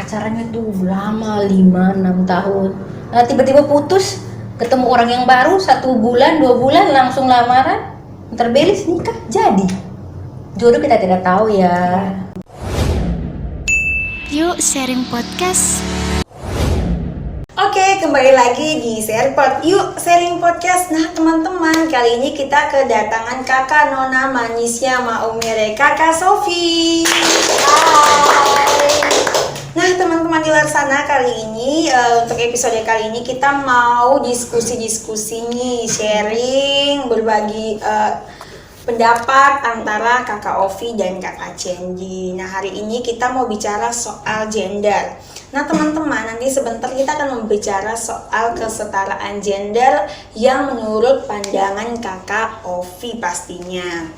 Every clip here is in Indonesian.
pacarannya tuh lama 5-6 tahun. Nah tiba-tiba putus, ketemu orang yang baru 1 bulan 2 bulan langsung lamaran, terbelis nikah jadi. Jodoh kita tidak tahu ya. Yuk sharing podcast. Oke, kembali lagi di Yuk Sharing Podcast. Nah teman-teman, kali ini kita kedatangan kakak Nona manisnya Maumere, kakak Sofi. Hai. Nah teman-teman di luar sana, kali ini untuk episode kali ini kita mau diskusi-diskusi nih, sharing, berbagi pendapat antara kakak Ovi dan kakak Cendi. Nah hari ini kita mau bicara soal gender. Nah teman-teman, nanti sebentar kita akan membicara soal kesetaraan gender yang menurut pandangan kakak Ovi pastinya.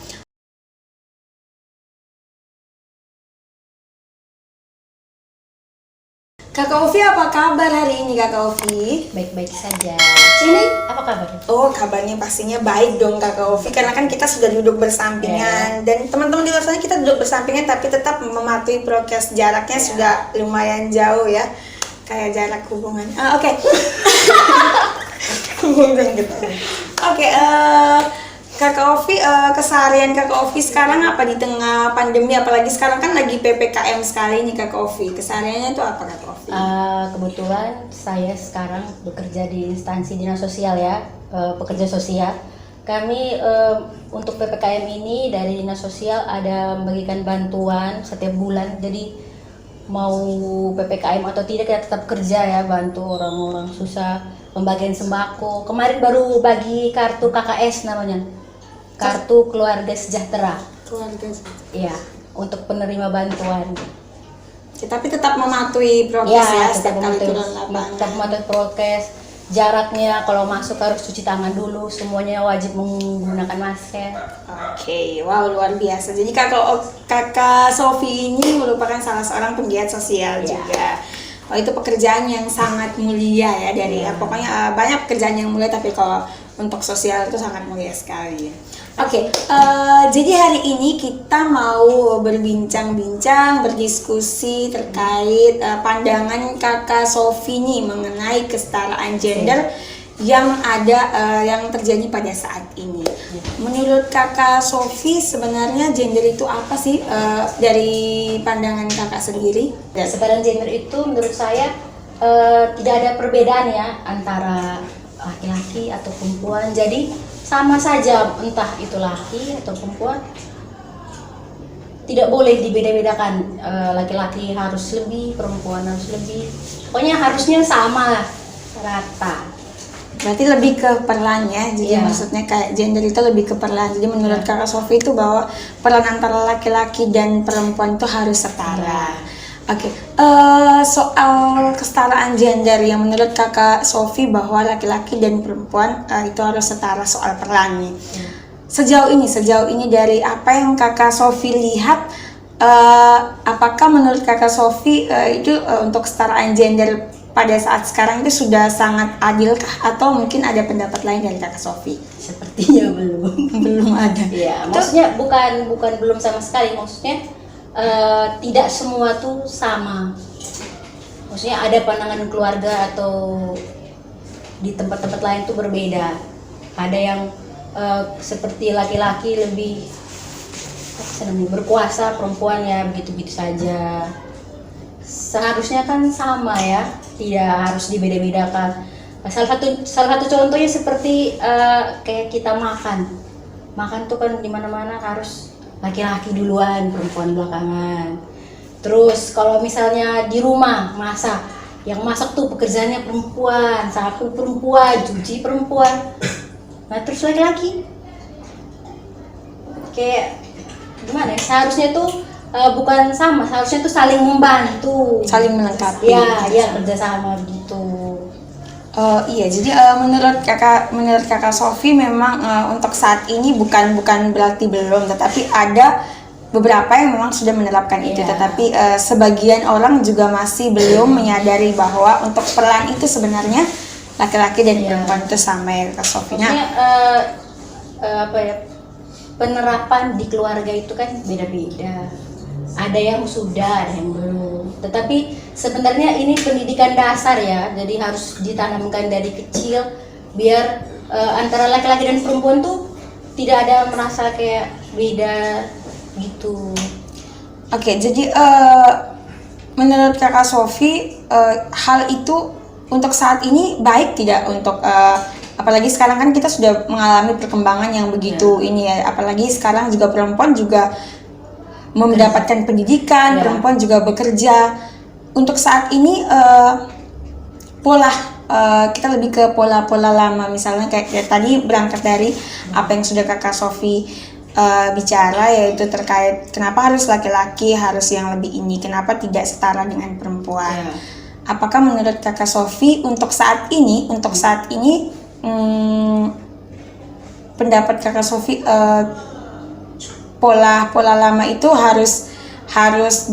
Kakak Ovi, apa kabar hari ini kakak Ovi? Baik-baik saja. Ini apa kabar? Oh, kabarnya pastinya baik dong kakak Ovi, karena kan kita sudah duduk bersampingan. Dan teman-teman di luar sana kita duduk bersampingan tapi tetap mematuhi prokes, jaraknya sudah lumayan jauh ya, kayak jarak hubungan. Oke. Hubungan gitu. Oke, kakak Ovi, keseharian kakak Ovi sekarang apa di tengah pandemi, apalagi sekarang kan lagi PPKM sekali nih kakak Ovi, kesehariannya itu apa kakak Ovi? Kebetulan saya sekarang bekerja di instansi dinas sosial ya, pekerja sosial. Kami untuk PPKM ini dari dinas sosial ada membagikan bantuan setiap bulan. Jadi mau PPKM atau tidak kita tetap kerja ya, bantu orang-orang susah, pembagian sembako. Kemarin baru bagi kartu KKS namanya, kartu keluarga sejahtera. Keluarga. Iya, untuk penerima bantuan. Tapi tetap mematuhi prokes ya, setiap kali turun lapangan. Tetap mematuhi prokes. Jaraknya kalau masuk harus cuci tangan dulu, semuanya wajib menggunakan masker. Oke, wow luar biasa. Jadi kakak Sofi ini merupakan salah seorang penggiat sosial juga. Oh, itu pekerjaan yang sangat mulia ya pokoknya banyak pekerjaan yang mulia, tapi kalau untuk sosial itu sangat mulia sekali. Oke, jadi hari ini kita mau berbincang-bincang, berdiskusi terkait pandangan kakak Sofi nih mengenai kesetaraan gender yang terjadi pada saat ini. Menurut kakak Sofi sebenarnya gender itu apa sih dari pandangan kakak sendiri? Kesetaraan gender itu menurut saya tidak ada perbedaan ya antara laki-laki atau perempuan. Jadi sama saja, entah itu laki atau perempuan, tidak boleh dibeda-bedakan. Laki-laki harus lebih, perempuan harus lebih, pokoknya harusnya sama lah, rata. Berarti lebih ke peran ya, jadi maksudnya kayak gender itu lebih ke peran. Jadi menurut kakak Sofi itu bahwa peran antara laki-laki dan perempuan itu harus setara. Oke, soal kesetaraan gender yang menurut kakak Sofi bahwa laki-laki dan perempuan itu harus setara soal peran nih. Sejauh ini dari apa yang kakak Sofi lihat, apakah menurut kakak Sofi itu untuk kesetaraan gender pada saat sekarang itu sudah sangat adil kah, atau mungkin ada pendapat lain dari kakak Sofi? Sepertinya belum ada. Ya, maksudnya bukan belum sama sekali, maksudnya tidak semua tuh sama. Maksudnya ada pandangan keluarga atau di tempat-tempat lain tuh berbeda. Ada yang seperti laki-laki lebih berkuasa, perempuan ya begitu-begitu saja. Seharusnya kan sama ya, tidak harus dibeda-bedakan. Salah satu contohnya seperti kayak kita makan tuh kan di mana-mana harus laki-laki duluan, perempuan belakangan. Terus kalau misalnya di rumah masak, yang masak tuh pekerjaannya perempuan, sapu perempuan, cuci perempuan. Nah terus laki-laki kayak gimana ya? Seharusnya tuh bukan sama, seharusnya tuh saling membantu, saling melengkapi. Ya kerjasama gitu. Iya, jadi menurut kakak Sofi memang untuk saat ini bukan berarti belum, tetapi ada beberapa yang memang sudah menerapkan itu, tetapi sebagian orang juga masih belum menyadari bahwa untuk peran itu sebenarnya laki-laki dan perempuan itu sama ya kakak Sofi. Penerapan di keluarga itu kan beda-beda. ada yang sudah, ada yang belum. Tetapi sebenarnya ini pendidikan dasar ya, jadi harus ditanamkan dari kecil biar antara laki-laki dan perempuan tuh tidak ada merasa kayak beda gitu. Oke, jadi menurut Kakak Sofi, hal itu untuk saat ini baik tidak untuk apalagi sekarang kan kita sudah mengalami perkembangan yang begitu ini ya, apalagi sekarang juga perempuan juga mendapatkan pendidikan, perempuan juga bekerja. Untuk saat ini pola kita lebih ke pola-pola lama, misalnya kayak tadi berangkat dari apa yang sudah Kakak Sofi bicara, yaitu terkait kenapa harus laki-laki harus yang lebih ini, kenapa tidak setara dengan perempuan. Apakah menurut Kakak Sofi untuk saat ini pendapat Kakak Sofi pola lama itu harus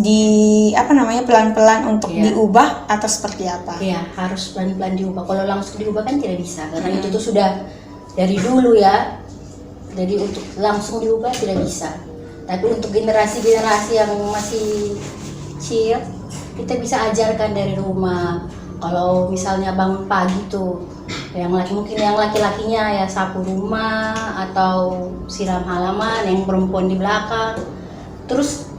di pelan-pelan untuk diubah atau seperti apa? Iya, harus pelan-pelan diubah. Kalau langsung diubah kan tidak bisa, karena itu tuh sudah dari dulu ya. Jadi untuk langsung diubah tidak bisa. Tapi untuk generasi-generasi yang masih kecil, kita bisa ajarkan dari rumah. Kalau misalnya bangun pagi tuh, mungkin yang laki-lakinya ya sapu rumah atau siram halaman, yang perempuan di belakang. Terus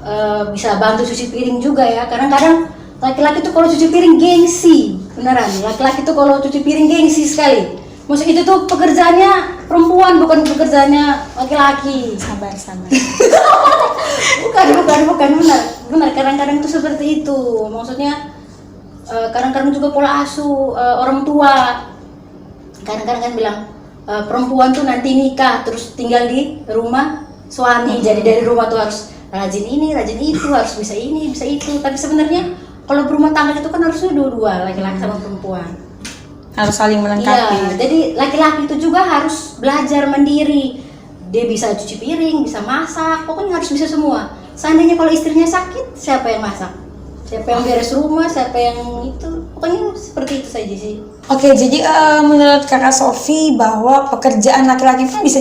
bisa bantu cuci piring juga ya. Kadang-kadang laki-laki tuh kalau cuci piring gengsi, beneran. Laki-laki tuh kalau cuci piring gengsi sekali. Maksud itu tuh pekerjaannya perempuan, bukan pekerjaannya laki-laki. Sabar. bukan benar. Kadang-kadang tuh seperti itu. Maksudnya kadang-kadang juga pola asuh orang tua. Kadang-kadang kan bilang perempuan tuh nanti nikah terus tinggal di rumah suami. Jadi dari rumah tuh harus rajin ini, rajin itu, harus bisa ini, bisa itu. Tapi sebenarnya kalau berumah tangga itu kan harusnya dua-dua, laki-laki sama perempuan. Harus saling melengkapi. Iya, jadi laki-laki itu juga harus belajar mandiri. Dia bisa cuci piring, bisa masak, pokoknya harus bisa semua. Seandainya kalau istrinya sakit, siapa yang masak? Siapa yang beres rumah, siapa yang itu? Pokoknya seperti itu saja sih. Oke, jadi menurut Kakak Sofi bahwa pekerjaan laki-laki pun bisa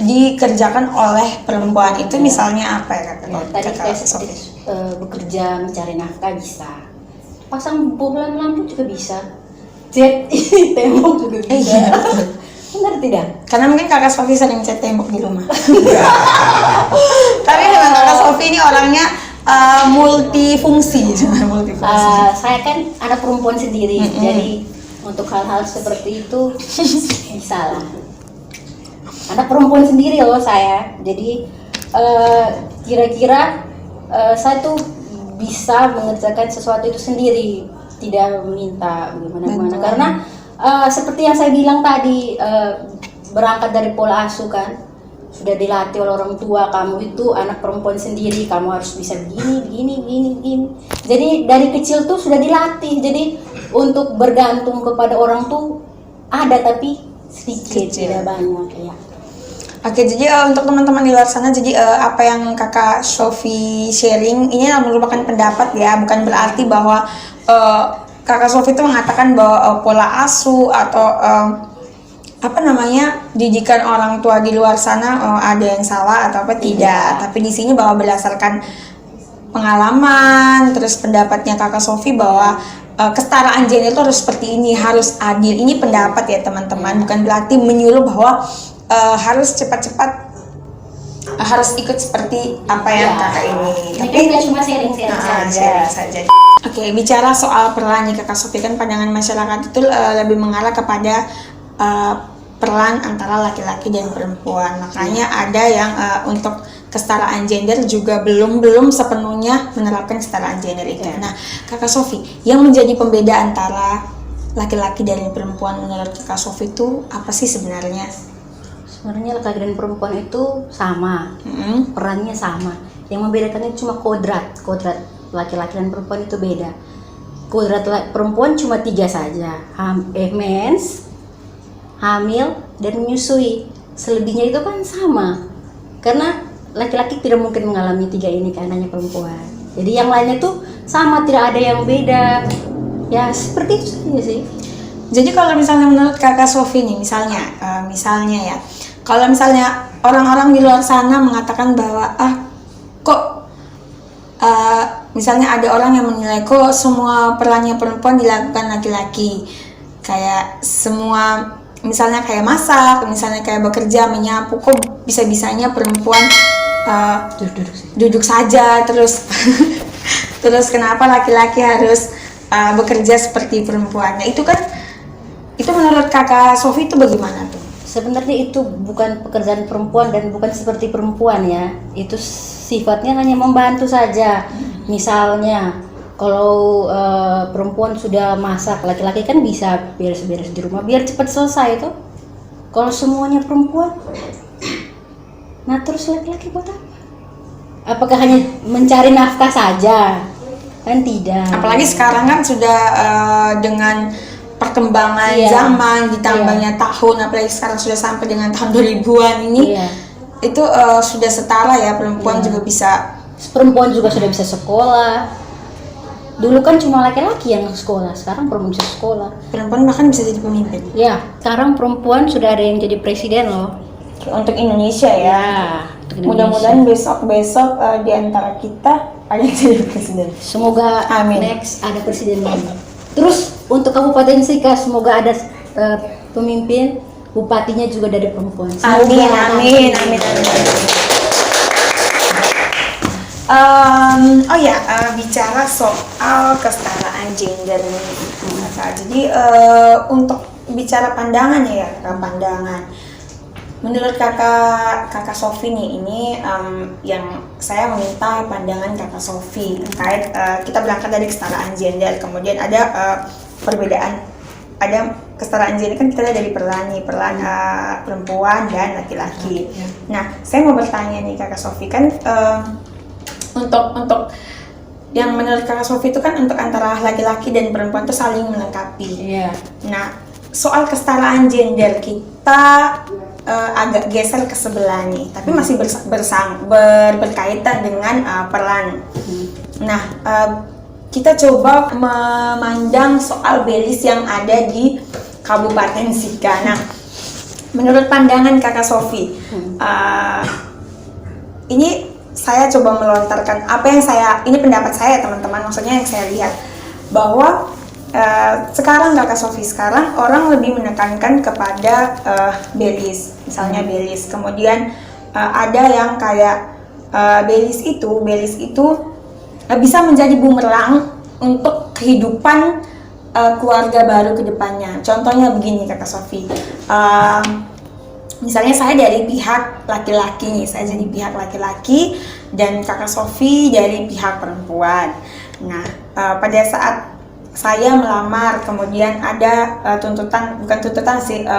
dikerjakan oleh perempuan. Itu misalnya apa ya Tadi Kakak saya Sofi? bekerja mencari nafkah bisa. Pasang bohlam lampu juga bisa. Cat tembok juga bisa. Benar tidak? Karena mungkin Kakak Sofi sering cat tembok di rumah. Tapi memang Kakak Sofi ini orangnya multifungsi. Saya kan anak perempuan sendiri, jadi untuk hal-hal seperti itu bisa lah. Anak perempuan sendiri loh saya, jadi kira-kira saya tuh bisa mengerjakan sesuatu itu sendiri, tidak meminta gimana-gimana. Karena seperti yang saya bilang tadi, berangkat dari pola asuh kan, sudah dilatih oleh orang tua, kamu itu anak perempuan sendiri, kamu harus bisa begini. Jadi dari kecil tuh sudah dilatih. Jadi untuk bergantung kepada orang tuh ada, tapi sedikit, tidak banyak ya. Oke, jadi untuk teman-teman di luar sana, jadi apa yang Kakak Sofi sharing ini merupakan pendapat ya, bukan berarti bahwa Kakak Sofi itu mengatakan bahwa pola asuh atau didikan orang tua di luar sana ada yang salah atau apa, tidak. Tapi di sini bahwa berdasarkan pengalaman, terus pendapatnya Kakak Sofi bahwa kesetaraan gender itu harus seperti ini, harus adil. Ini pendapat ya teman-teman, bukan berarti menyuruh bahwa harus cepat-cepat harus ikut seperti apa yang kakak ini. Tapi kan cuma sharing saja. Oke, bicara soal peran nih Kakak Sofi, kan pandangan masyarakat itu lebih mengarah kepada peran antara laki-laki dan perempuan. Makanya ada yang untuk kesetaraan gender juga belum sepenuhnya menerapkan kesetaraan gender itu. Nah, Kakak Sofi, yang menjadi pembeda antara laki-laki dan perempuan menurut Kakak Sofi itu apa sih sebenarnya? Sebenarnya laki-laki dan perempuan itu sama, perannya sama. Yang membedakan itu cuma kodrat laki-laki dan perempuan itu beda. Kodrat perempuan cuma 3 saja, mens, hamil, dan menyusui. Selebihnya itu kan sama, karena laki-laki tidak mungkin mengalami 3 ini kan, hanya perempuan. Jadi yang lainnya tuh sama, tidak ada yang beda. Ya seperti itu saja sih. Jadi kalau misalnya menurut Kakak Sofi nih, misalnya ya, kalau misalnya orang-orang di luar sana mengatakan bahwa kok misalnya ada orang yang menilai kok semua perannya perempuan dilakukan laki-laki, kayak semua misalnya kayak masak, misalnya kayak bekerja, menyapu, kok bisa-bisanya perempuan duduk saja terus terus kenapa laki-laki harus bekerja seperti perempuan. Nah, itu menurut Kakak Sofi itu bagaimana tuh? Sebenarnya itu bukan pekerjaan perempuan dan bukan seperti perempuan ya. Itu sifatnya hanya membantu saja. Misalnya kalau perempuan sudah masak, laki-laki kan bisa beres-beres di rumah biar cepat selesai itu. Kalau semuanya perempuan, nah terus laki-laki buat apa? Apakah hanya mencari nafkah saja? Kan tidak. Apalagi sekarang kan sudah dengan perkembangan zaman, ditambahnya tahun, apalagi sekarang sudah sampai dengan tahun 2000-an ini, itu sudah setara ya, perempuan juga bisa. Perempuan juga sudah bisa sekolah. Dulu kan cuma laki-laki yang sekolah, sekarang perempuan bisa sekolah. Perempuan bahkan bisa jadi pemimpin. Ya, sekarang perempuan sudah ada yang jadi presiden loh. Untuk Indonesia ya. Mudah-mudahan besok di antara kita ada yang jadi presiden. Semoga amin. Next ada presiden lagi. Terus untuk Kabupaten Sika semoga ada pemimpin, bupatinya juga dari perempuan. Amin. Bicara soal kesetaraan gender nih. Jadi untuk bicara pandangan ya, pandangan. Menurut kakak Sofi nih, ini yang saya meminta pandangan kakak Sofi terkait kita berangkat dari kesetaraan gender, kemudian ada perbedaan, ada kesetaraan gender kan kita lihat dari peran perempuan dan laki-laki. Nah, saya mau bertanya nih kakak Sofi, kan untuk yang menurut kakak Sofi itu kan untuk antara laki-laki dan perempuan itu saling melengkapi. Nah, soal kesetaraan gender kita agak geser ke sebelah nih, tapi masih berkaitan dengan peran. Nah, kita coba memandang soal belis yang ada di Kabupaten Sika. Nah, menurut pandangan kakak Sofi, ini saya coba melontarkan ini pendapat saya teman-teman, maksudnya yang saya lihat bahwa sekarang kakak Sofi, sekarang orang lebih menekankan kepada belis, misalnya belis. Kemudian ada yang kayak belis itu bisa menjadi bumerang untuk kehidupan keluarga baru ke depannya. Contohnya begini kakak Sofi, misalnya saya dari pihak laki-laki nih, dan kakak Sofi dari pihak perempuan. Nah, pada saat saya melamar, kemudian ada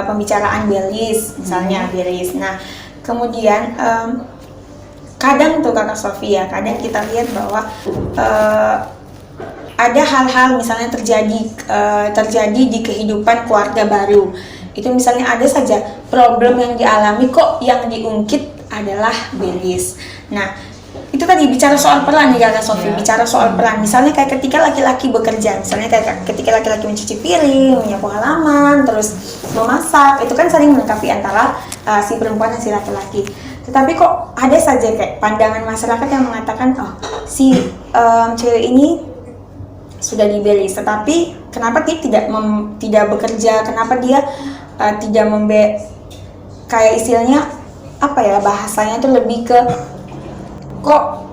pembicaraan belis, misalnya belis. Nah, kemudian kadang tuh kakak Sofi ya, kadang kita lihat bahwa ada hal-hal misalnya terjadi di kehidupan keluarga baru. Itu misalnya ada saja problem yang dialami, kok yang diungkit adalah belis. Nah, itu tadi bicara soal peran nih kakak Sofi, bicara soal peran. Misalnya kayak ketika laki-laki bekerja, misalnya kayak ketika laki-laki mencuci piring, menyapu halaman, terus memasak, itu kan saling melengkapi antara si perempuan dan si laki-laki. Tetapi kok ada saja kayak pandangan masyarakat yang mengatakan, oh si cewek ini sudah dibelis, tetapi kenapa dia tidak bekerja, kenapa dia tidak kayak istilahnya apa ya, bahasanya tuh lebih ke kok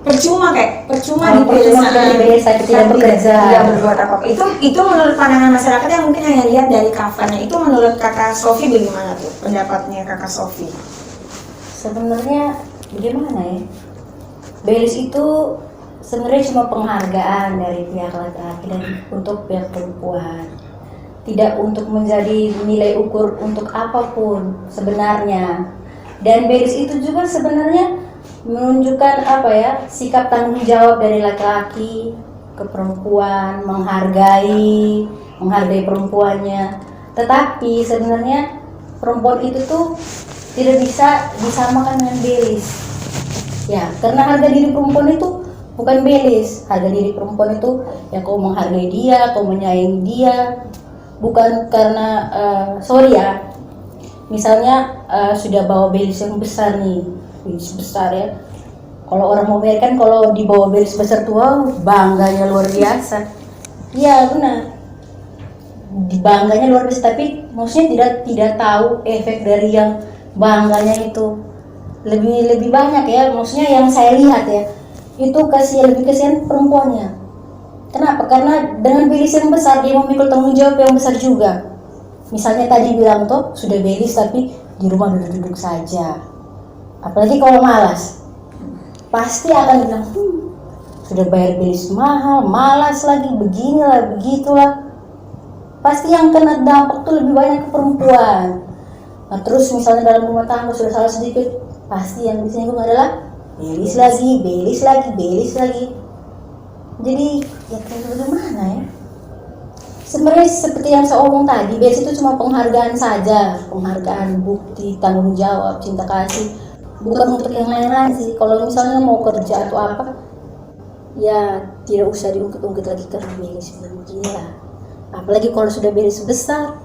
percuma dibelis tapi tidak berbuat apa-apa. Itu menurut pandangan masyarakat yang mungkin hanya lihat dari covernya. Itu menurut kakak Sofi bagaimana tuh pendapatnya kakak Sofi? Sebenarnya bagaimana ya, belis itu sebenarnya cuma penghargaan dari pihak laki-laki dan untuk pihak perempuan, tidak untuk menjadi nilai ukur untuk apapun sebenarnya. Dan belis itu juga sebenarnya menunjukkan sikap tanggung jawab dari laki-laki ke perempuan, menghargai perempuannya. Tetapi sebenarnya perempuan itu tuh tidak bisa disamakan dengan belis. Ya, karena harga diri perempuan itu bukan belis. Harga diri perempuan itu ya kau menghargai dia, kau menyayangi dia, bukan karena misalnya sudah bawa belis yang besar nih, belis besar ya, Kalau orang mau bayar kan kalau dibawa belis besar tua bangganya luar biasa. Iya benar. Bangganya luar biasa, tapi maksudnya tidak tahu efek dari yang bangganya itu lebih banyak ya. Maksudnya yang saya lihat ya, itu lebih kasihan perempuannya. Kenapa? Karena dengan belis yang besar dia memikul tanggung jawab yang besar juga. Misalnya tadi bilang tuh sudah belis tapi di rumah duduk-duduk saja. Apalagi kalau malas, pasti akan bilang sudah bayar belis mahal, malas lagi, beginilah, begitulah. Pasti yang kena dampak tuh lebih banyak ke perempuan. Nah terus misalnya dalam rumah tangga sudah salah sedikit, pasti yang disinggung adalah belis lagi. Jadi ya kayak bagaimana ya? Sebenarnya seperti yang saya omong tadi, belis itu cuma penghargaan saja, penghargaan, bukti, tanggung jawab, cinta kasih, bukan untuk yang lain-lain sih. Kalau misalnya mau kerja atau apa, ya tidak usah diungkit-ungkit lagi karena belis gila. Apalagi kalau sudah belis besar,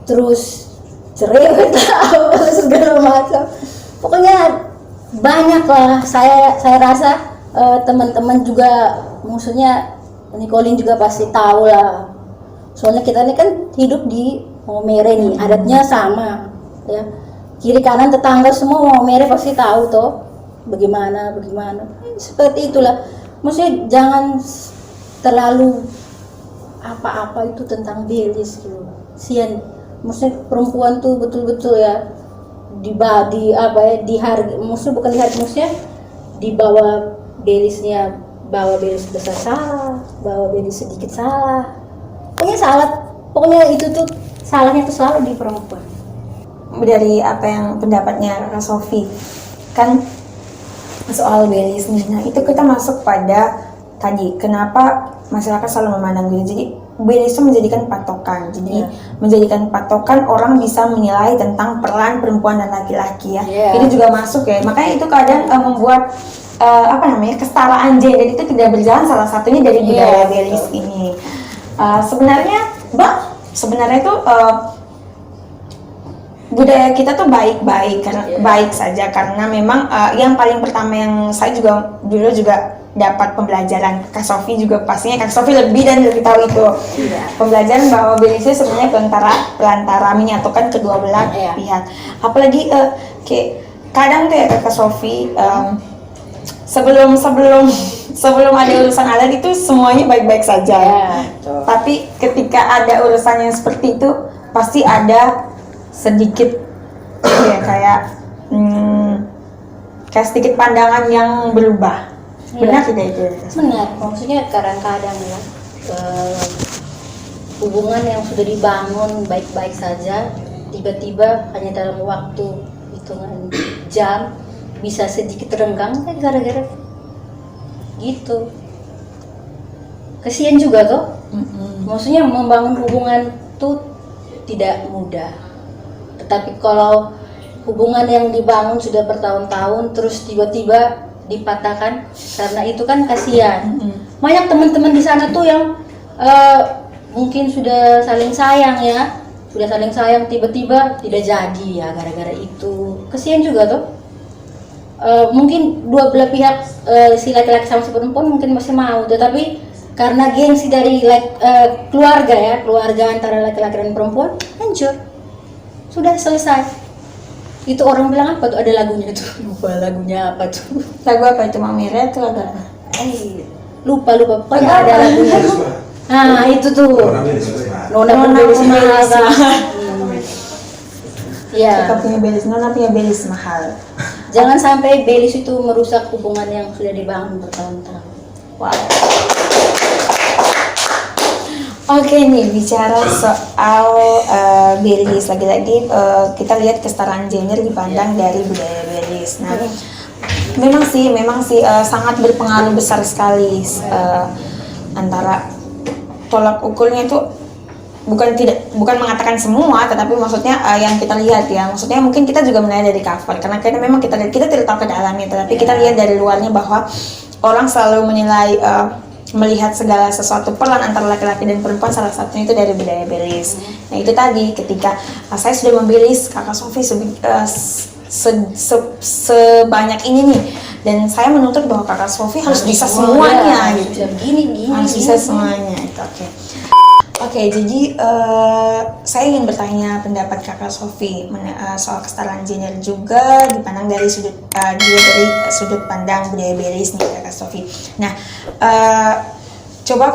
terus cerewet apa segala macam. Pokoknya banyak lah. Saya rasa teman-teman juga, maksudnya Nicolin juga pasti tahu lah. Soalnya kita ini kan hidup di Maumere nih, adatnya sama ya. Kiri kanan tetangga semua Maumere pasti tahu toh bagaimana. Seperti itulah. Maksudnya jangan terlalu apa-apa itu tentang belis gitu. Sian. Maksudnya perempuan tuh betul-betul ya maksudnya bukan maksudnya dibawa belisnya, bawa belis besar salah, bawa belis sedikit salah. Pokoknya itu tuh salahnya tuh selalu di perempuan. Dari apa yang pendapatnya Kak Sofi kan soal belis nih. Nah itu kita masuk pada tadi kenapa masyarakat selalu memandang belis. Jadi belis itu menjadikan patokan. Jadi menjadikan patokan orang bisa menilai tentang peran perempuan dan laki-laki ya. Ini juga masuk ya. Makanya itu kadang membuat kesetaraan gender itu tidak berjalan, salah satunya dari budaya belis ini. Sebenarnya itu budaya kita tuh baik-baik karena baik saja, karena memang yang paling pertama yang saya juga dulu dapat pembelajaran, Kak Sofi juga pastinya Kak Sofi lebih tahu itu pembelajaran bahwa belis itu sebenarnya pelantara menyatukan kedua belah pihak. Apalagi kayak kadang tuh ya Kak Sofi sebelum ada urusan adat itu semuanya baik-baik saja. Tapi ketika ada urusan yang seperti itu pasti ada sedikit kayak sedikit pandangan yang berubah. Benar tidak itu? Benar, maksudnya kadang-kadang ya hubungan yang sudah dibangun baik-baik saja tiba-tiba hanya dalam waktu hitungan jam bisa sedikit renggang gara-gara gitu. Kasihan juga tuh. Maksudnya membangun hubungan tuh tidak mudah. Tetapi kalau hubungan yang dibangun sudah bertahun-tahun terus tiba-tiba dipatahkan karena itu kan kasihan. Banyak teman-teman di sana tuh yang mungkin sudah saling sayang tiba-tiba tidak jadi ya gara-gara itu. Kasihan juga tuh. Mungkin dua belah pihak si laki-laki sama si perempuan mungkin masih mau, tetapi karena gengsi dari keluarga antara laki-laki dan perempuan hancur. Sudah selesai. Itu orang bilang apa tuh, ada lagunya tuh, lupa lagunya apa tuh. Lagu apa itu, Maumere itu lagu apa? Lupa pokoknya ada lagunya. Nah itu tuh Nona belis mahal. Iya. Nona punya belis mahal. Jangan sampai belis itu merusak hubungan yang sudah dibangun bertahun-tahun. Wow. Oke nih, bicara soal belis lagi-lagi kita lihat kesetaraan gender dipandang dari budaya belis. Nah, memang sih sangat berpengaruh besar sekali antara tolak ukurnya itu bukan mengatakan semua, tetapi maksudnya yang kita lihat ya, maksudnya mungkin kita juga melihat dari cover karena memang kita tidak tahu ke dalamnya, tetapi kita lihat dari luarnya bahwa orang selalu menilai melihat segala sesuatu peran antara laki-laki dan perempuan, salah satunya itu dari budaya belis. Nah itu tadi ketika saya sudah membelis Kakak Sofi sebanyak ini nih, dan saya menuntut bahwa kakak Sofi harus bisa semua, semuanya ya, gitu. Gini Harus bisa semuanya itu. Oke, jadi saya ingin bertanya pendapat kakak Sofi soal kesetaraan gender juga dipandang dari sudut pandang budaya Belis nih kakak Sofi. Nah, coba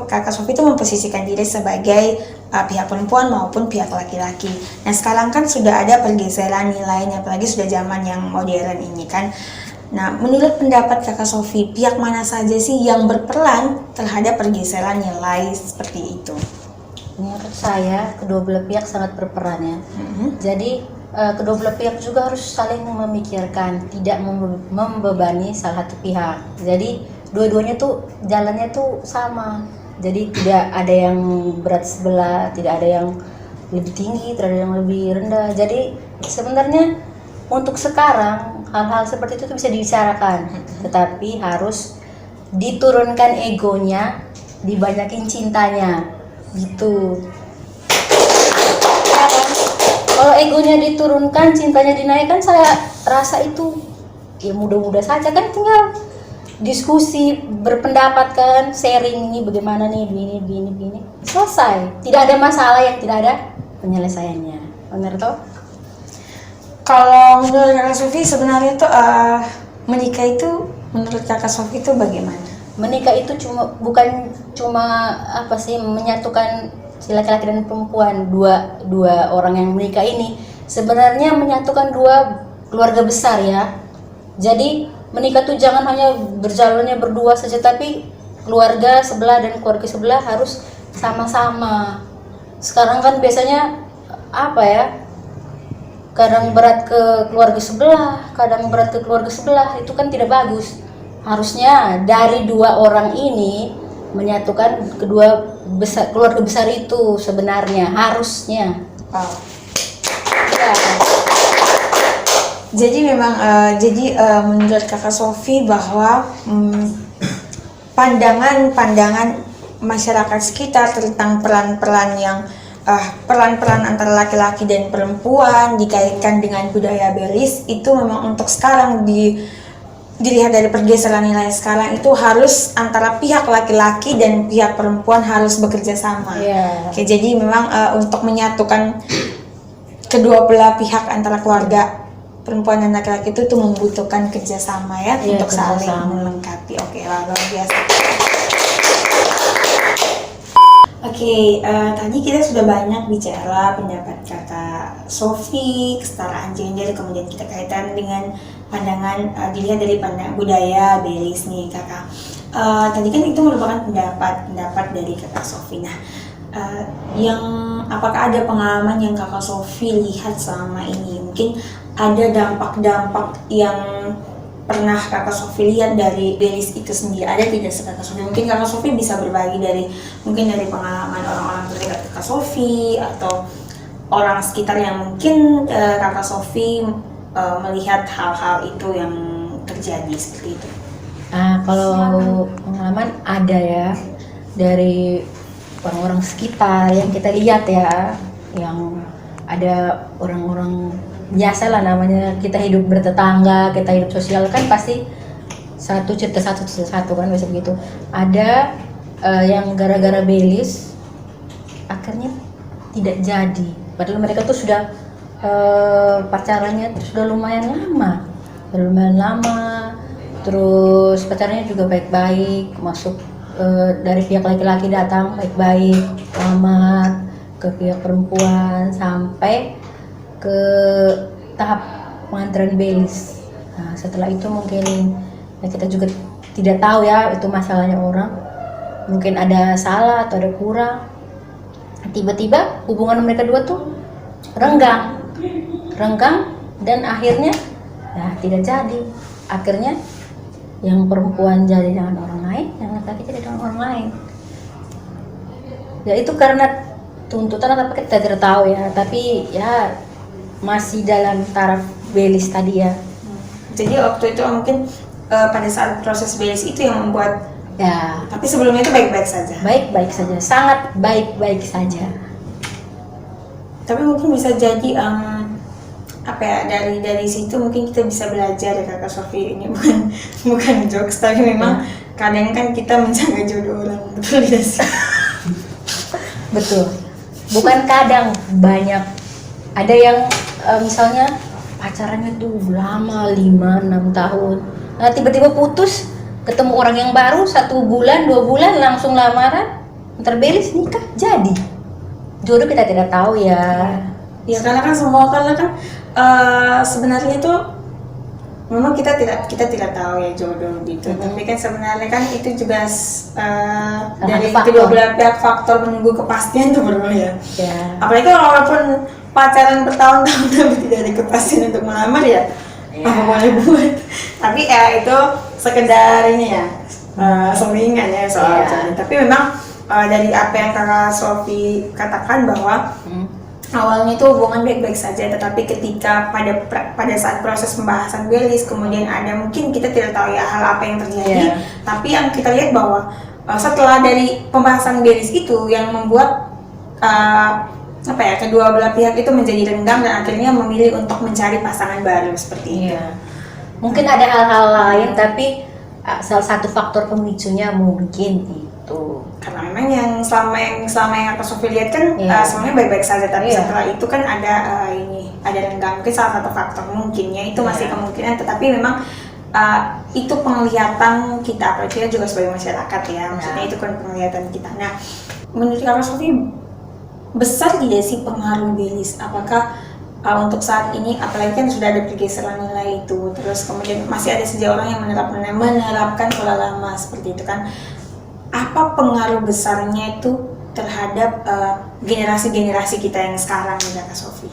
kakak Sofi itu memposisikan diri sebagai pihak perempuan maupun pihak laki-laki. Nah, sekarang kan sudah ada pergeseran nilainya, apalagi sudah zaman yang modern ini kan. Nah, menurut pendapat kakak Sofi, pihak mana saja sih yang berperan terhadap pergeseran nilai seperti itu? Menurut saya kedua belah pihak sangat berperan ya. Jadi kedua belah pihak juga harus saling memikirkan, tidak membebani salah satu pihak. Jadi dua-duanya tuh jalannya tuh sama. Jadi tidak ada yang berat sebelah, tidak ada yang lebih tinggi, tidak ada yang lebih rendah. Jadi sebenarnya untuk sekarang hal-hal seperti itu tuh bisa dibicarakan, tetapi harus diturunkan egonya, dibanyakin cintanya, gitu. Ya kan? Kalau egonya diturunkan, cintanya dinaikkan, saya rasa itu ya mudah-mudah saja kan, tinggal diskusi, berpendapat kan, sharing ini bagaimana nih, begini, selesai. Tidak ada masalah yang tidak ada penyelesaiannya. Benar toh? Kalau menurut kakak Sofi sebenarnya itu menikah itu menurut kakak Sofi itu bagaimana? Menikah itu bukan cuma apa sih, menyatukan si laki-laki dan perempuan, dua orang yang menikah ini sebenarnya menyatukan dua keluarga besar ya. Jadi menikah tuh jangan hanya berjalannya berdua saja, tapi keluarga sebelah dan keluarga sebelah harus sama-sama. Sekarang kan biasanya apa ya, kadang berat ke keluarga sebelah, kadang berat ke keluarga sebelah, itu kan tidak bagus. Harusnya dari dua orang ini menyatukan kedua keluarga besar itu sebenarnya, harusnya. Ya. Jadi memang menurut kakak Sofi bahwa pandangan masyarakat sekitar tentang peran-peran antara laki-laki dan perempuan dikaitkan dengan budaya Belis itu memang untuk sekarang dilihat dari pergeseran nilai sekarang itu harus antara pihak laki-laki dan pihak perempuan harus bekerja sama. Oke, jadi memang untuk menyatukan kedua belah pihak antara keluarga perempuan dan laki-laki itu membutuhkan kerjasama ya, untuk saling melengkapi. Oke, luar biasa. Oke, tadi kita sudah banyak bicara pendapat kakak Sofi, kesetaraan gender, kemudian kita kaitan dengan pandangan dilihat dari pandang budaya Belis nih kakak. Tadi kan itu merupakan pendapat dari kakak Sofi. Nah, apakah ada pengalaman yang kakak Sofi lihat selama ini? Mungkin ada dampak-dampak yang pernah kakak Sofi lihat dari Belis itu sendiri, ada tidak kakak Sofi? Mungkin kakak Sofi bisa berbagi dari pengalaman orang-orang terdekat kakak Sofi atau orang sekitar yang mungkin kakak Sofi melihat hal-hal itu yang terjadi seperti itu. Kalau pengalaman ada ya, dari orang-orang sekitar yang kita lihat ya, yang ada orang-orang biasa lah namanya, kita hidup bertetangga, kita hidup sosial kan pasti satu cerita satu kan biasa begitu. Ada yang gara-gara Belis akhirnya tidak jadi, padahal mereka tuh sudah pacarannya sudah lumayan lama, terus pacarannya juga baik-baik, masuk dari pihak laki-laki datang baik-baik, lamar ke pihak perempuan sampai ke tahap pengantaran Belis. Nah, setelah itu mungkin ya kita juga tidak tahu ya, itu masalahnya orang, mungkin ada salah atau ada kurang, tiba-tiba hubungan mereka dua tuh renggang dan akhirnya ya tidak jadi. Akhirnya yang perempuan jadi dengan orang lain, yang laki-laki jadi dengan orang lain. Ya itu karena tuntutan atau apa kita tidak tahu ya, tapi ya masih dalam taraf Belis tadi ya. Jadi waktu itu mungkin pada saat proses Belis itu yang membuat ya. Tapi sebelumnya itu baik-baik saja. Baik-baik saja, sangat baik-baik saja. Tapi mungkin bisa jadi apa ya, dari situ mungkin kita bisa belajar ya Kakak Sofi. Ini bukan jokes, tapi memang kadang kan kita menjaga jodoh orang, betul tidak sih? Betul. Bukan kadang, banyak. Ada yang misalnya pacarannya tuh lama 5-6 tahun. Nah, tiba-tiba putus, ketemu orang yang baru 1 bulan, 2 bulan langsung lamaran, terbelis nikah jadi. Jodoh kita tidak tahu ya. Ya karena kan sebenarnya itu memang kita tidak tahu ya jodoh gitu. Tapi kan sebenarnya kan itu juga dari kedua belah pihak faktor menunggu kepastian tuh bro ya. Apalagi kalau walaupun pacaran bertahun-tahun tapi tidak ada kepastian untuk melamar ya, apa boleh buat. Tapi ya itu sekedar ini ya, selingan ya soal jodoh. Tapi memang dari apa yang Kakak Sofi katakan bahwa awalnya itu hubungan baik-baik saja, tetapi ketika pada saat proses pembahasan belis, kemudian ada mungkin kita tidak tahu ya hal apa yang terjadi, tapi yang kita lihat bahwa setelah dari pembahasan belis itu yang membuat kedua belah pihak itu menjadi renggang dan akhirnya memilih untuk mencari pasangan baru seperti itu. Mungkin ada hal-hal lain, tapi salah satu faktor pemicunya mungkin itu. Karena memang yang selama yang aku Sofi lihat kan semuanya baik-baik saja, tapi setelah itu kan ada renggang. Mungkin salah satu faktor mungkinnya itu masih kemungkinan, tetapi memang itu penglihatan kita, apalagi juga sebagai masyarakat ya, maksudnya itu kan penglihatan kita. Nah, menurut Kakak Sofi besar tidak sih pengaruh belis? Apakah untuk saat ini, apalagi kan sudah ada pergeseran nilai itu, terus kemudian masih ada saja orang yang menerapkan pola lama seperti itu kan, apa pengaruh besarnya itu terhadap generasi-generasi kita yang sekarang nih Kak Sofi?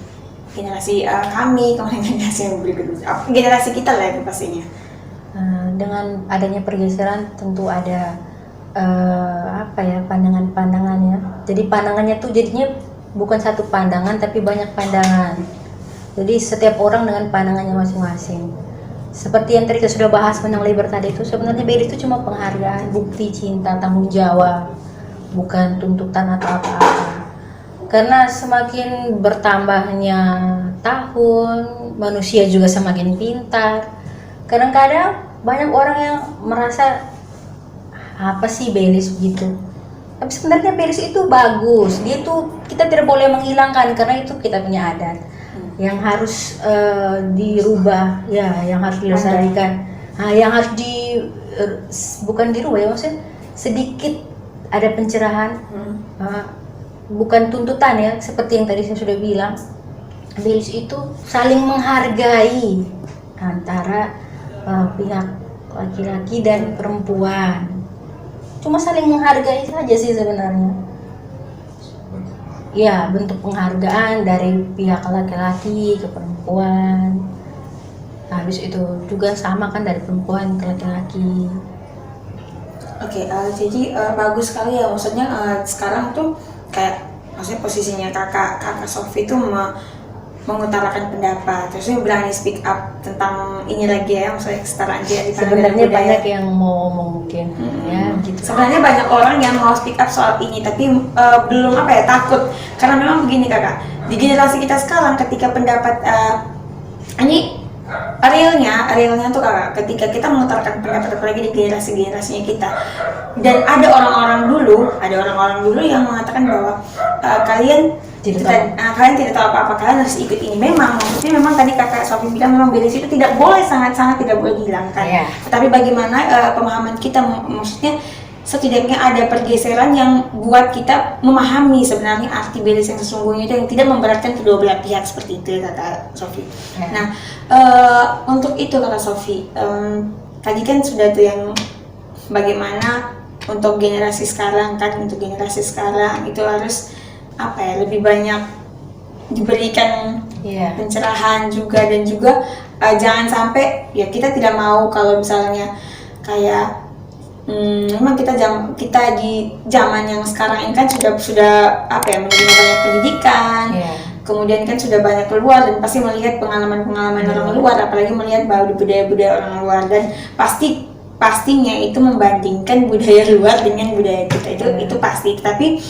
Generasi kami, kemudian generasi yang berikutnya, generasi kita lah itu pastinya. Dengan adanya pergeseran tentu ada pandangan-pandangannya. Jadi pandangannya tuh jadinya bukan satu pandangan tapi banyak pandangan. Jadi setiap orang dengan pandangannya masing-masing. Seperti yang tadi kita sudah bahas tentang labor tadi itu, sebenarnya belis itu cuma penghargaan, bukti cinta, tanggung jawab, bukan tuntutan atau apa-apa. Karena semakin bertambahnya tahun, manusia juga semakin pintar. Kadang-kadang banyak orang yang merasa apa sih belis begitu. Tapi sebenarnya belis itu bagus. Dia tuh kita tidak boleh menghilangkan karena itu kita punya adat yang harus dirubah ya, yang harus dilestarikan. Yang harus bukan dirubah ya, maksudnya sedikit ada pencerahan, bukan tuntutan ya, seperti yang tadi saya sudah bilang. Belis itu saling menghargai antara pihak laki-laki dan perempuan. Cuma saling menghargai saja sih sebenarnya. Ya, bentuk penghargaan dari pihak laki-laki ke perempuan. Habis itu juga sama kan dari perempuan ke laki-laki. Oke, jadi bagus sekali ya, maksudnya sekarang tuh kayak maksudnya posisinya kakak Sofi tuh mengutarakan pendapat, terusnya berani speak up tentang ini lagi ya, maksudnya kesetaraan gender. Sebenarnya banyak yang mau ngomong mungkin ya gitu. Sebenarnya banyak orang yang mau speak up soal ini, tapi belum takut, karena memang begini kakak, di generasi kita sekarang ketika pendapat ini realnya tuh kakak, ketika kita mengutarakan pendapat apalagi di generasinya kita, dan ada orang-orang dulu yang mengatakan bahwa kalian tidak tahu apa-apa, kalian harus ikut ini. Maksudnya memang tadi kakak Sofi bilang memang belis itu tidak boleh, sangat-sangat tidak boleh dihilangkan. Tapi bagaimana pemahaman kita, maksudnya setidaknya ada pergeseran yang buat kita memahami sebenarnya arti belis yang sesungguhnya itu, yang tidak memberatkan kedua belah pihak seperti itu kakak Sofi. Nah, untuk itu kakak Sofi, tadi kan sudah tuh yang bagaimana untuk generasi sekarang itu harus lebih banyak diberikan pencerahan juga, dan juga jangan sampai ya kita tidak mau kalau misalnya kayak memang kita di zaman yang sekarang ini kan sudah menerima banyak pendidikan, kemudian kan sudah banyak keluar dan pasti melihat pengalaman orang luar, apalagi melihat budaya-budaya orang luar, dan pastinya itu membandingkan budaya luar dengan budaya kita, itu pasti. Tapi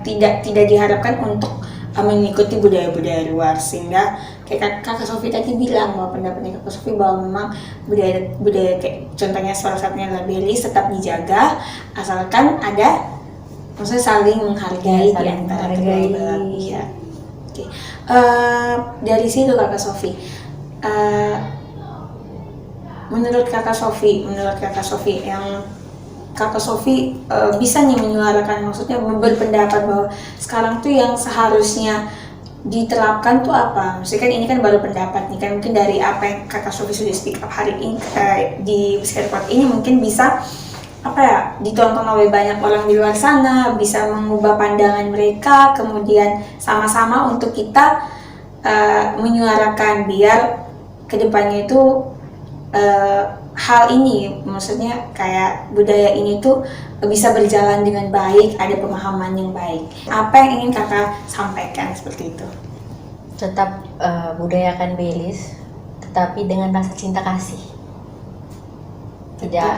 tidak diharapkan untuk mengikuti budaya-budaya luar, sehingga kayak kakak Sofi tadi bilang bahwa pendapatnya kakak Sofi bahwa memang budaya kayak contohnya salah satunya adalah Baileys tetap dijaga asalkan ada maksudnya saling menghargai di antara kedua belah pihak. Oke. Dari situ kakak Sofi, menurut kakak Sofi yang kakak Sofi bisa nih menyuarakan, maksudnya berpendapat bahwa sekarang tuh yang seharusnya diterapkan tuh apa? Maksudnya kan ini kan baru pendapat nih kan, mungkin dari apa yang kakak Sofi sudah speak up hari ini di Sherpot ini mungkin bisa apa ya ditonton oleh banyak orang di luar sana, bisa mengubah pandangan mereka, kemudian sama-sama untuk kita menyuarakan biar kedepannya itu hal ini, maksudnya kayak budaya ini tuh bisa berjalan dengan baik, ada pemahaman yang baik. Apa yang ingin kakak sampaikan seperti itu? Tetap budayakan Baileys, tetapi dengan rasa cinta kasih. Tidak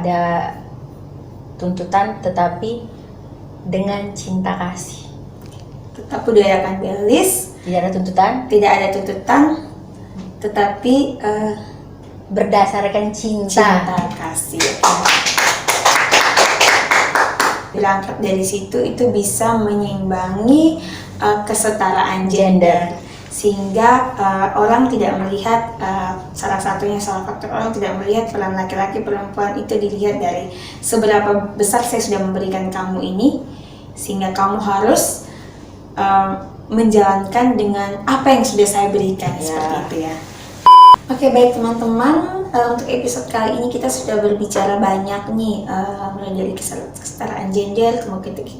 ada tuntutan, tetapi dengan cinta kasih. Tetap budayakan Baileys, Tidak ada tuntutan, tetapi berdasarkan cinta kasih. Berangkat dari situ itu bisa menyeimbangi kesetaraan gender, sehingga orang tidak melihat salah faktor orang tidak melihat peran laki-laki perempuan itu dilihat dari seberapa besar saya sudah memberikan kamu ini, sehingga kamu harus menjalankan dengan apa yang sudah saya berikan, seperti itu ya. Oke, baik teman-teman, untuk episode kali ini kita sudah berbicara banyak nih, mulai dari kesetaraan gender,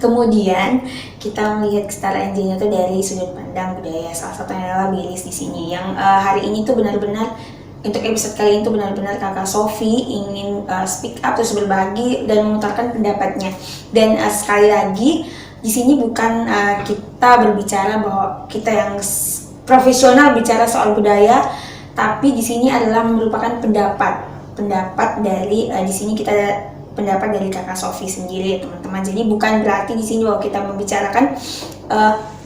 kemudian kita melihat kesetaraan gender itu dari sudut pandang budaya. Salah satunya adalah Baileys di sini. Yang hari ini tuh benar-benar untuk episode kali ini tuh benar-benar kakak Sofi ingin speak up, terus berbagi dan mengutarakan pendapatnya. Dan sekali lagi di sini bukan kita berbicara bahwa kita yang profesional bicara soal budaya, tapi di sini adalah merupakan pendapat dari di sini kita pendapat dari kakak Sofi sendiri ya teman-teman. Jadi bukan berarti di sini bahwa kita membicarakan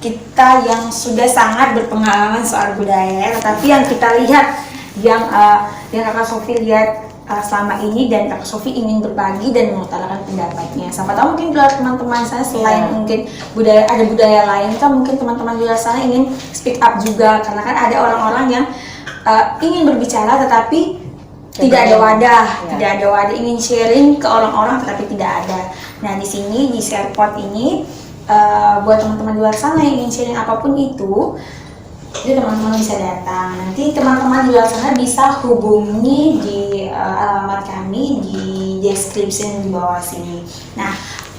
kita yang sudah sangat berpengalaman soal budaya, tetapi yang kita lihat yang kakak Sofi lihat selama ini, dan kakak Sofi ingin berbagi dan mengutarakan pendapatnya. Siapa tahu mungkin juga teman-teman saya selain mungkin ada budaya lain kan, mungkin teman-teman di luar sana ingin speak up juga, karena kan ada orang-orang yang ingin berbicara tetapi tidak ada wadah, ingin sharing ke orang-orang tetapi tidak ada. Nah di sini di Sherpot ini buat teman-teman di luar sana yang ingin sharing apapun itu teman-teman bisa datang. Nanti teman-teman di luar sana bisa hubungi di alamat kami di description di bawah sini. Nah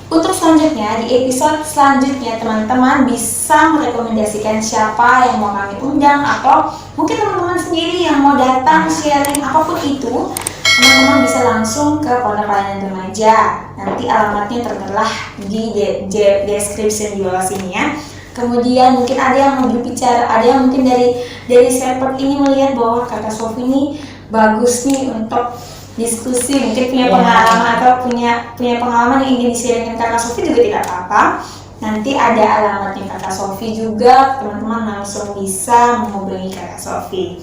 untuk selanjutnya, di episode selanjutnya teman-teman bisa merekomendasikan siapa yang mau kami undang, atau mungkin teman-teman sendiri yang mau datang sharing apapun itu, teman-teman bisa langsung ke Pondok Pelayanan Remaja. Nanti alamatnya tertera di description di bawah sini ya. Kemudian mungkin ada yang mau berbicara, ada yang mungkin dari Sherpot ini melihat bahwa kakak Sofi ini bagus nih untuk diskusi, mungkin punya pengalaman atau punya pengalaman yang ingin di-sharing kakak Sofi juga tidak apa-apa. Nanti ada alamatnya kakak Sofi juga, teman-teman langsung bisa menghubungi kakak Sofi.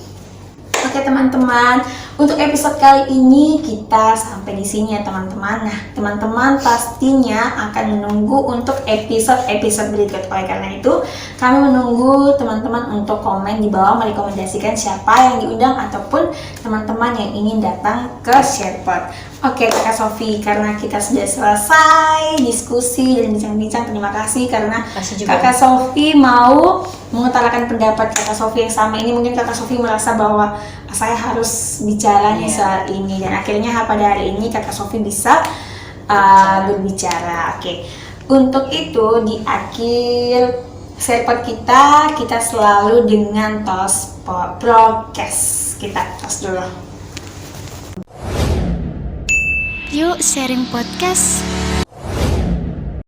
Oke teman-teman, untuk episode kali ini kita sampai di sini ya teman-teman. Nah teman-teman pastinya akan menunggu untuk episode berikut. Oleh karena itu kami menunggu teman-teman untuk komen di bawah merekomendasikan siapa yang diundang ataupun teman-teman yang ingin datang ke Sherpot. Oke kakak Sofi, karena kita sudah selesai diskusi dan bincang-bincang, terima kasih karena kakak Sofi mau mengutarakan pendapat kakak Sofi yang sama ini. Mungkin kakak Sofi merasa bahwa saya harus bicara nih soal ini, dan akhirnya pada hari ini kakak Sofi bisa berbicara. Oke, untuk itu di akhir Sherpot kita selalu dengan tos prokes. Kita tos dulu. Yuk sharing podcast.